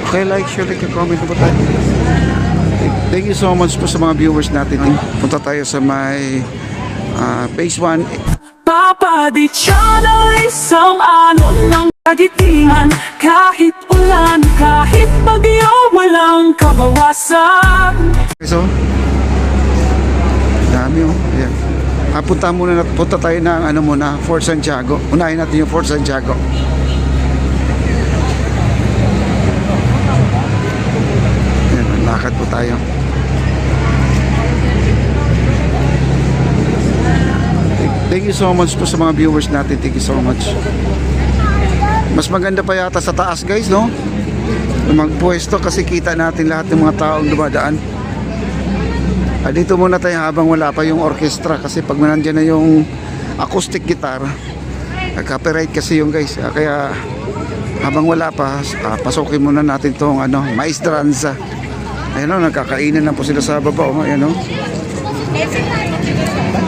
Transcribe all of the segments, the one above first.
Okay, like, share, like, comment po tayo. Thank you so much po sa mga viewers natin. Punta tayo sa may phase 1. Papa Di Channel, isang alon ng kagitingan. Kahit ulan, kahit bagyo, walang kabawasan. So, dami oh. Ayan. Punta tayo ng ano muna, Fort Santiago. Unahin natin yung Fort Santiago. Ayan, lakad po tayo. Thank you so much po sa mga viewers natin. Thank you so much. Mas maganda pa yata sa taas guys, no? Magpwesto kasi kita natin lahat ng mga taong dumadaan. Dito muna tayo habang wala pa yung orchestra kasi pag nandiyan na yung acoustic guitar, copyright kasi yung guys. Kaya habang wala pa, pasukin muna natin tong ano, maestranza. Ayun o, nagkakainan na po sila sa baba. Ayun o.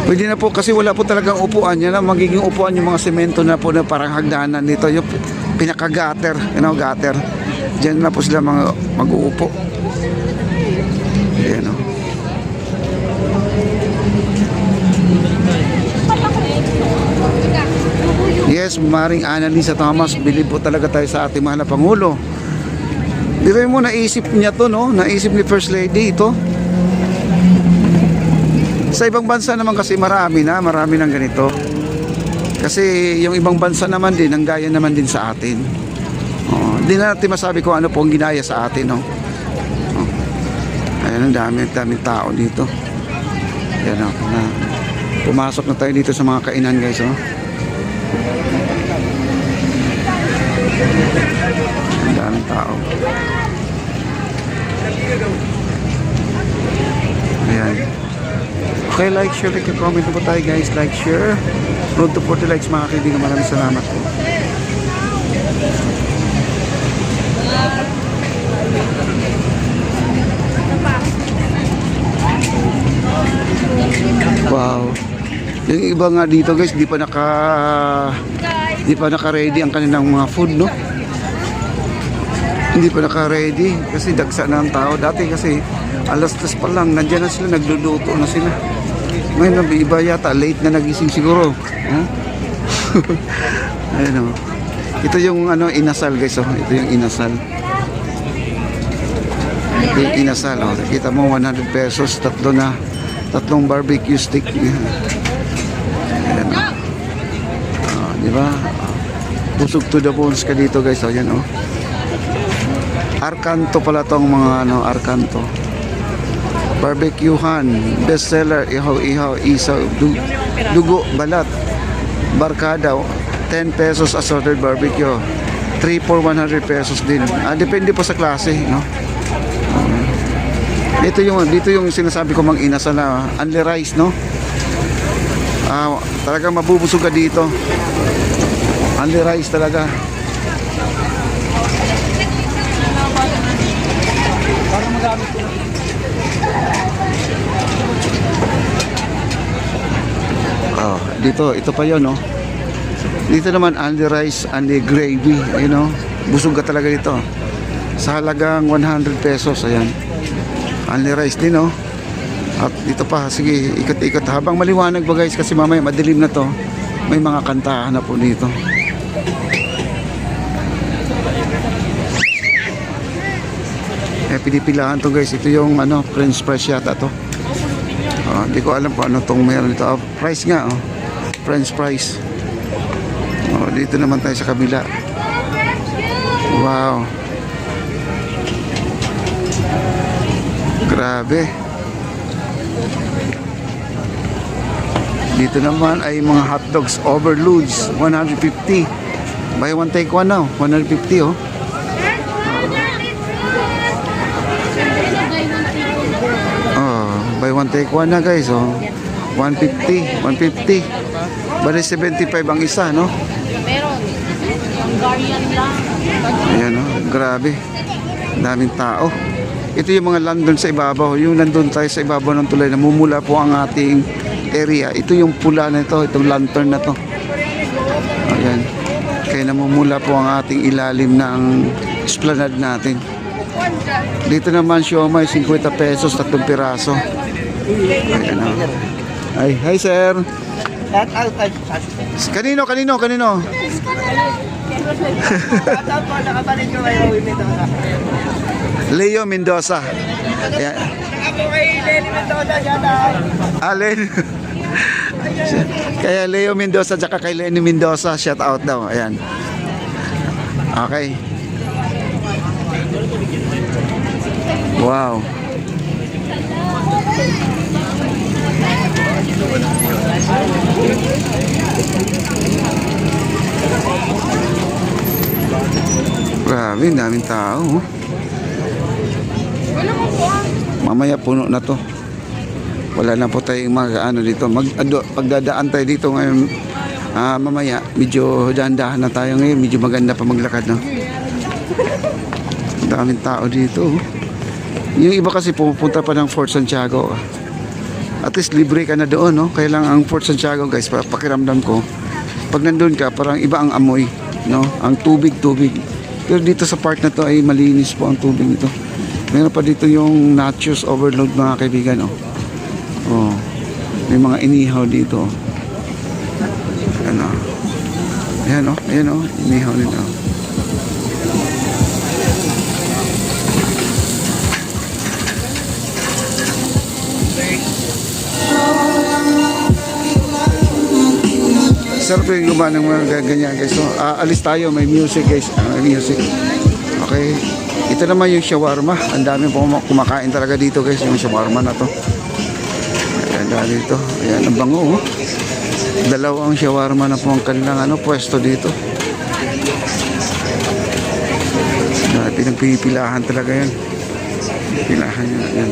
Pwede na po kasi wala po talagang upuan. Yan na magiging upuan yung mga semento na po na parang hagdanan dito. Yung pinaka-gutter, gutter. Diyan na po sila mag-uupo. Ayan o. Yes, Maring Annalisa Thomas, bilib po talaga tayo sa ating mahal na Pangulo. Di ba mo naisip niya to, no? Naisip ni First Lady ito. Sa ibang bansa naman kasi marami ng ganito. Kasi yung ibang bansa naman din, ang gaya naman din sa atin. Hindi na natin masabi kung ano po ang ginaya sa atin, no? Ayan, ang daming tao dito. Ayan, pumasok na tayo dito sa mga kainan, guys, oh. Ang daming tao. Ayan. Okay, like, share, like, comment po tayo guys. Like, share. Road to 40 likes mga kaibigan. Maraming salamat po. Wow. Yung iba nga dito guys, di pa naka-ready ang kanilang mga food, no? Hindi pa naka-ready kasi dagsa na ang tao. Dati kasi alas 3 pa lang, nandiyan na sila, nagluluto na sila. Ngayon, iba yata, late na nagising siguro. Ayun o. Ito yung ano, inasal guys, oh. Ito yung inasal. Ito yung inasal, oh. Kita mo 100 pesos, tatlong barbecue stick. Ayan, oh. Diba? Pusog to the bones ka dito guys, oh. Yan, oh. Arkanto pala tong mga ano, Arkanto. Barbecuehan, bestseller, ihaw, isaw, dugo, balat, barkada, 10 pesos assorted barbecue. 3 for 100 pesos din. Depende po sa klase, no? Dito yung sinasabi ko mang inasal na only rice, no? Talagang mabubusog ka dito. Only rice talaga. Dito, ito pa yon, no? Dito naman only rice, only gravy, you know. Busog ka talaga dito. Sa halagang 100 pesos, ayan. Only rice din, no? At dito pa, sige, ikot-ikot habang maliwanag ba guys kasi mamaya madilim na to. May mga kantahan na po dito. Pinipilahan to guys. Ito yung ano, French fries yata to. Hindi ko alam kung ano tong meron dito. Price nga, oh. French fries. Dito naman tayo sa kabila. Wow. Grabe. Dito naman ay mga hotdogs overloads, 150. Buy one take one now, 150, oh. Buy one take one na guys, oh. 150. Bali 75 ang isa, no? Ayan, oh. Grabe. Daming tao. Ito yung mga landon sa ibabaw. Yung nandun tayo sa ibabaw ng tulay, namumula po ang ating area. Ito yung pula na ito, itong lantern na to. Ayan. Kaya namumula po ang ating ilalim ng esplanade natin. Dito naman siomay, 50 pesos, 3 piraso. Ayan o. Ay, hi sir. Kanino? Leo Mendoza. Ayan. Len. Kaya Leo Mendoza tsaka kay Lenny Mendoza, shout out daw. Ayan. Okay. Wow. Grabe, daming tao. Oh. Mamaya puno na to. Wala na po tayong ano dito. Pagdadaan tayo dito ngayon, mamaya medyo dahan-dahan na tayo ngayon. Medyo maganda pa maglakad, no? Daming tao dito. Oh. Yung iba kasi pupunta pa ng Fort Santiago. At least libre ka na doon, no? Kaya lang ang Fort Santiago, guys, pakiramdam ko, pag nandun ka, parang iba ang amoy, no? Ang tubig. Pero dito sa part na to ay malinis po ang tubig nito. Meron pa dito yung nachos overload, mga kaibigan, oh. Oh. May mga inihaw dito. Ano? Ayan, oh. Ayan, oh. Inihaw nito. Sarap yung gumawa ng mga ganyan, guys. So, alis tayo, may music, guys. May music. Okay. Ito naman yung shawarma. Ang dami po kumakain talaga dito, guys. Yung shawarma na to. Ayan, dahil dito. Ayan, ang bango, oh. Dalawang shawarma na po ang kanilang pwesto dito. Pinagpipilahan talaga yan. Pilahan yan. Ayan.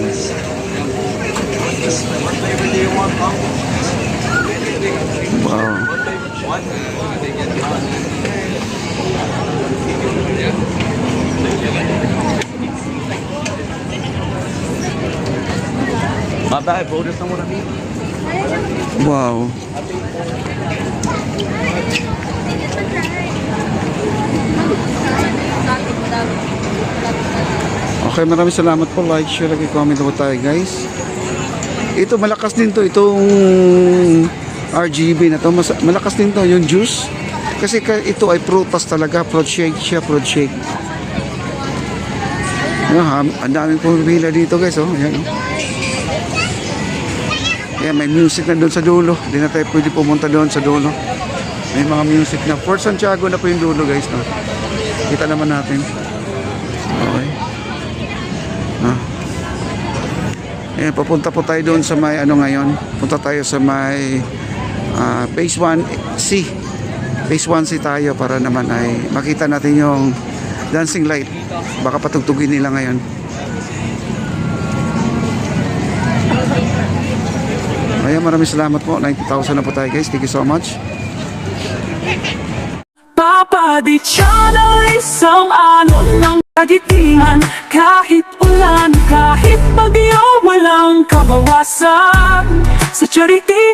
Wow. Wow. Okay, maraming salamat po. Like, share, comment po tayo, guys. Ito malakas din to, itong RGB na to. Malakas din to yung juice. Kasi ito ay prutas talaga, fruit shake siya, fruit shake. Ang daming pumipila dito, guys, oh. Ayan, oh. Ayan, may music na doon sa dulo. Hindi na tayo pwede pumunta doon sa dulo. May mga music na. Fort Santiago na po yung dulo, guys, no? Kita naman natin. Okay. Ayan, papunta po tayo doon sa may ngayon. Punta tayo sa may Phase 1C. Phase 1C tayo para naman ay makita natin yung dancing light. Baka patugtugin nila ngayon. Ayan, maraming salamat po. 90,000 na po tayo, guys. Thank you so much. Papa Di Channel, isang ng kagitingan. Kahit ulan, kahit bagyo, walang kabawasan. Sa charity